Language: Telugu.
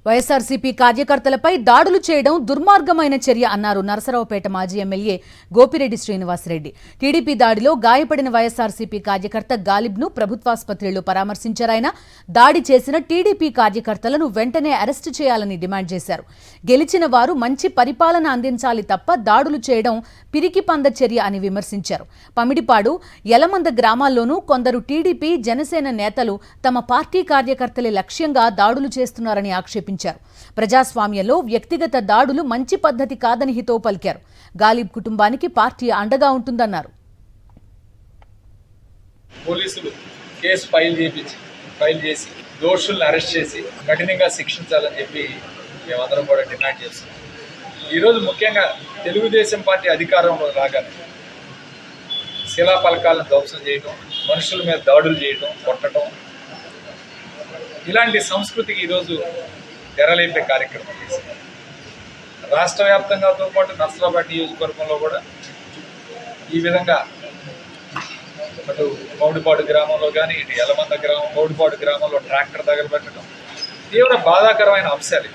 వైఎస్ఆర్సీపీ కార్యకర్తలపై దాడులు చేయడం దుర్మార్గమైన చర్య అన్నారు నరసరావుపేట మాజీ ఎమ్మెల్యే గోపిరెడ్డి శ్రీనివాసరెడ్డి. టీడీపీ దాడిలో గాయపడిన వైఎస్ఆర్సీపీ కార్యకర్త గాలిబ్ను ప్రభుత్వాసుపత్రిలో పరామర్శించారాయన. దాడి చేసిన టీడీపీ కార్యకర్తలను వెంటనే అరెస్టు చేయాలని డిమాండ్ చేశారు. గెలిచిన వారు మంచి పరిపాలన అందించాలి తప్ప దాడులు చేయడం పిరికిపంద చర్య అని విమర్శించారు. పమిడిపాడు, యలమంద గ్రామాల్లోనూ కొందరు టీడీపీ, జనసేన నేతలు తమ పార్టీ కార్యకర్తలే లక్ష్యంగా దాడులు చేస్తున్నారని ఆక్షేపించారు. ప్రజాస్వామ్యంలో వ్యక్తిగత దాడులు మంచి పద్ధతి కాదని హితవు పలికారు. గాలిబ్ కుటుంబానికి పార్టీ అండగా ఉంటుందన్నారు. పోలీసులు కేసు ఫైల్ చేసి దోషులను అరెస్ట్ చేసి కఠినంగా శిక్షించాలని చెప్పి మేమందరం కూడా డిమాండ్ చేస్తున్నాం. ఈరోజు ముఖ్యంగా తెలుగుదేశం పార్టీ అధికారంలో రాగానే శిలాఫలకాలను ధ్వంసం చేయడం, మనుషుల మీద దాడులు చేయడం, కొట్టడం, ఇలాంటి సంస్కృతికి ఈరోజు తెరలేపే కార్యక్రమం చేసింది. రాష్ట్ర వ్యాప్తంగాతో పాటు నర్సరావుపేట నియోజకవర్గంలో కూడా ఈ విధంగా అటు మౌడిపాడు గ్రామంలో కానీ, ఇటు యలమంద గ్రామం, మౌడిపాడు గ్రామంలో ట్రాక్టర్ తగలబెట్టడం తీవ్ర బాధాకరమైన అంశాలు.